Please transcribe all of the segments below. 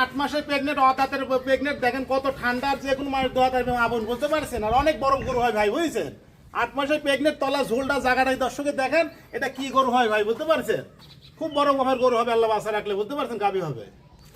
8 মাসের pregnant অদাতের pregnant দেখেন কত ঠান্ডা আর যে কোনো মানুষ দোয়া করবে আবন বুঝতে পারছেন আর অনেক বড় গরু হয় ভাই বুঝছেন 8 মাসের প্রেগনেন্ট তলা ঝোলটা জায়গাটাই দর্শকে দেখেন এটা কি গরু হয় ভাই বুঝতে পারছেন খুব বড় মাপের গরু হবে আল্লাহ বাসা রাখলে বুঝতে পারছেন গাবি হবে।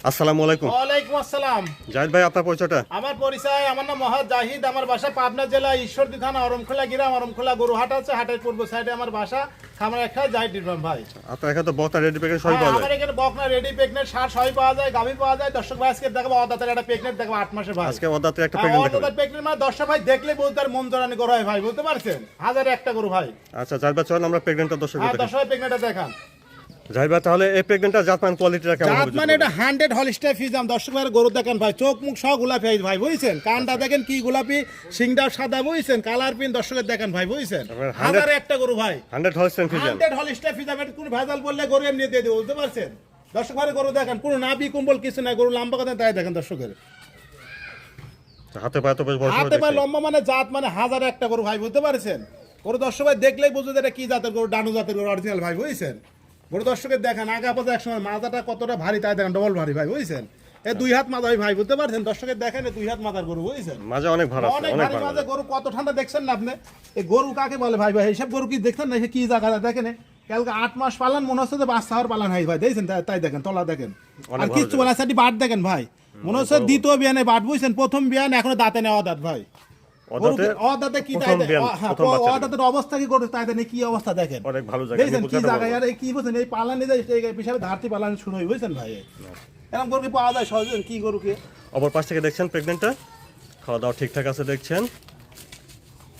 আসসালামু আলাইকুম। ওয়ালাইকুম আসসালাম। জাহিদ ভাই আপনার পরিচয়টা? আমার পরিচয় আমার নাম মহাদ জাহিদ, আমার বাসা পাবনা জেলা ঈশ্বরদী থানা অরমখোলা গ্রাম, অরমখোলা গরু হাট আছে, হাটের পূর্ব সাইডে আমার বাসা, খামার একটা জাহিদ ডিরবাম ভাই। আপনার এখানে তো বকনা রেডি প্যাকেট সবই পাওয়া যায়। আমার এখানে বকনা রেডি প্রেগনেন্ট সার সবই পাওয়া যায়, গাভী পাওয়া যায়। দর্শক ভাই আজকে দেখাবো অদাতের একটা প্রেগনেন্ট দেখাবো 8 মাসের ভাই। আজকে অদাতের একটা প্রেগনেন্ট দেখাবো। অদাতের প্রেগনেন্ট মানে দর্শক ভাই দেখলে বলতে আর মন জড়ানি গরু হয় ভাই বুঝতে পারছেন, হাজারে একটা গরু ভাই। আচ্ছা জাহিদ ভাই চলুন আমরা প্রেগনেন্টটা দর্শকদের দেখাই। দর্শক ভাই প্রেগনেন্টটা দেখান। জাহিদ ভাই তাহলে এই প্রেগনেন্টটা জাতমান কোয়ালিটিটা কেমন হবে? জাত মানে এটা 100 হলিস্টাইন ফ্রিজিয়ান। দর্শক ভাই গরু দেখেন ভাই, চোখ মুখ সব গোলাপি ভাই বুঝছেন, কানটা দেখেন কি গোলাপি, সিংটা সাদা বুঝছেন, কালার পিন দর্শকের দেখেন ভাই বুঝছেন, হাজারে একটা গরু ভাই। 100 হলিস্টাইন ফ্রিজিয়ান। 100 হলিস্টাইন ফ্রিজিয়ান, এটা কোনো ভেজাল বললে গরু এমনি দিয়ে দিই বুঝতে পারছেন। দর্শক ভাই গরু দেখেন কোনো নাভি কম্বল কিছু নাই, গরু লম্বা কথা তাই দেখেন দর্শকের হাতে পায়ে তো বেশ বড় হাতে পায়ে লম্বা মানে জাত মানে হাজারে একটা গরু ভাই বুঝতে পারছেন। গরু দর্শক ভাই দেখলেই বুঝতে এটা কি জাতের গরু, ডানু জাতের গরু অরিজিনাল ভাই বুঝছেন। গরু দর্শকের দেখেন আগা পাতা একসময় মাজাটা কতটা ভারী তাই দেখেন ডবল ভারী ভাই বুঝছেন। এই 2 হাত মাজা ভাই বুঝতে পারছেন, দর্শকের দেখেন এই 2 হাত মাজার গরু বুঝছেন, মাঝে অনেক ভালো আছে, অনেক অনেক ভারী ভালো। মাজা গরু, কত ঠান্ডা দেখছেন না আপনি। এই গরু কাকে বলে ভাই ভাই, এইসব গরু কি দেখছেন না কি জায়গা দেখেন, কালকে 8 মাস পালান মনে হচ্ছে যে বাচ্চা হওয়ার পালান হয় ভাই দেখছেন, তাই দেখেন তলা দেখেন আর কিচ্ছু বলে সাথে বাট দেখেন ভাই, মনে হচ্ছে দ্বিতীয় বিয়ানে বাট বুঝছেন, প্রথম বিয়ান এখনো দাঁতে নেওয়া দাঁত ভাই। অদাতে কি অদাতের অবস্থা কি করতে তাই কি অবস্থা দেখেন, অনেক ভালো জায়গা দেখছেন কি জায়গায় আর কি বুঝছেন, এই পালানি যায় পিছনে ধারতি পালানি শুরু হয় বুঝছেন ভাই। এরকম গরু কি পাওয়া যায় সহজে, কি গরু কি? অপর পাশ থেকে দেখছেন প্রেগনেন্টটা খাওয়া দাওয়া ঠিকঠাক আছে দেখছেন,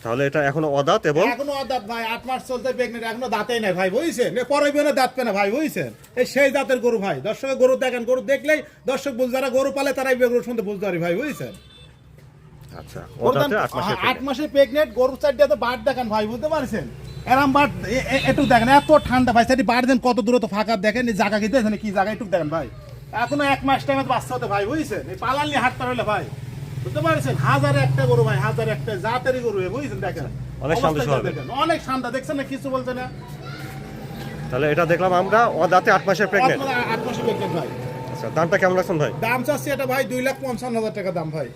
তাহলে এটা এখনো অদাত এবং এখনো অদাত ভাই, 8 মাস চলতে প্রেগনেন্ট, এখনো দাঁতেই নাই ভাই বুঝছেন, পরে বিয়ে দাঁত পেনা ভাই বুঝছেন। এই সেই জাতের গরু ভাই, দর্শকের গরু দেখেন, গরু দেখলেই দর্শক বুঝ, যারা গরু পালে তারাই গরু শুনতে বুঝতে পারি ভাই বুঝছেন। আচ্ছা অদাতে 8 মাসের প্রেগনেন্ট গরু চারটা তো বাট দেখেন ভাই বুঝতে পারছেন, এরম বাট একটু দেখেন এত ঠান্ডা ভাই, সেটি বাট দেন কত দূরে তো ফাঁকা দেখেন, এই জায়গা কি দেখেন কি জায়গা একটু দেখেন ভাই, এখনো 1 মাস টাইমে বাচ্চা হতে ভাই বুঝছেন, এই পালালি হাঁটতে হলে ভাই বুঝতে পারছেন, হাজারে একটা গরু ভাই, হাজারে একটা জাতেরই গরু বুঝছেন দেখেন, অনেক শান্ত স্বভাব দেখেন অনেক শান্ত দেখছেন না, কিছু বলছে না। তাহলে এটা দেখলাম আমরা অদাতে 8 মাসের প্রেগনেন্ট। 8 মাসের প্রেগনেন্ট ভাই। আচ্ছা দামটা কেমন লাগছে ভাই? দাম চাচ্ছি এটা ভাই 2,55,000 টাকা দাম ভাই।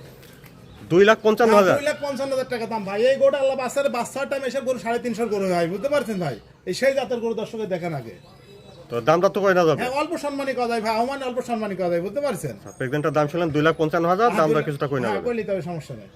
2,55,000 2,55,000 টাকা দাম ভাই। এই গরুটা আল্লাহ বাচ্চার টাইম এসে গরু 350 গরু ভাই বুঝতে পারছেন ভাই, এই সেই জাতের গরু দর্শকের দেখেন আগে। তো দামটা তো কই না যাবে? হ্যাঁ অল্প সম্মানী করা যায় ভাই, আমার অল্প সম্মানী করা যায় বুঝতে পারছেন। প্রেগনেন্টের দাম ছিলেন 2,55,000, দামটা কিছুটা কই না যাবে? কইলি তবে সমস্যা নেই।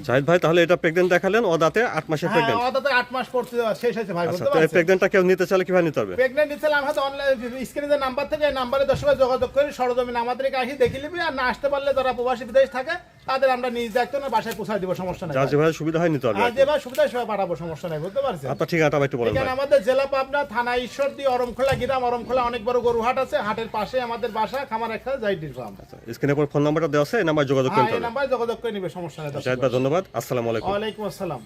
জাহিদ ভাই তাহলে এটা প্রেগনেন্ট দেখালেন অদাতে 8 মাসের হ্যাঁ প্রেগনেন্ট। অদাতে 8 মাস পড়তে শেষ হয়েছে ভাই আচ্ছা বুঝতে তো এই পারছেন। প্রেগনেন্টটা কেউ নিতে চাইলে কিভাবে নিতে হবে? প্রেগনেন্ট নিতে চাইলে আমাদের অনলাইন স্ক্রিনে যে নাম্বার থেকে এই নাম্বারে দর্শক যোগাযোগ করে সরজমিন আমাদের কাছে আসি দেখে নিবি, আর না আসতে পারলে যারা প্রবাসী বিদেশ থাকে তাদের আমরা নিজ দায়িত্ব না বাসায় পৌঁছায় দিব, সমস্যা নাই। যার যেভাবে সুবিধা হয় নিতে হবে। আর যেভাবে সুবিধা সেভাবে পাঠাবো, সমস্যা নাই বুঝতে পারছেন। আপনার ঠিকানাটা একটু বলেন এখানে ভাই। আমাদের জেলা পাবনা, থানা ঈশ্বরদী, অরমখোলা গ্রাম, অরমখোলা অনেক বড় গরু হাট আছে, হাটের পাশে আমাদের বাসা, খামার একটা জাহিদ ফার্ম। স্ক্রিনে পর ফোন নাম্বারটা দেওয়া আছে, এই নাম্বারে যোগাযোগ করতে এই হবে। নাম্বারে যোগাযোগ করে নিবে, সমস্যা নাই। জাহিদ ভাই ধন্যবাদ, আসসালামু আলাইকুম। ওয়ালাইকুম আসসালাম।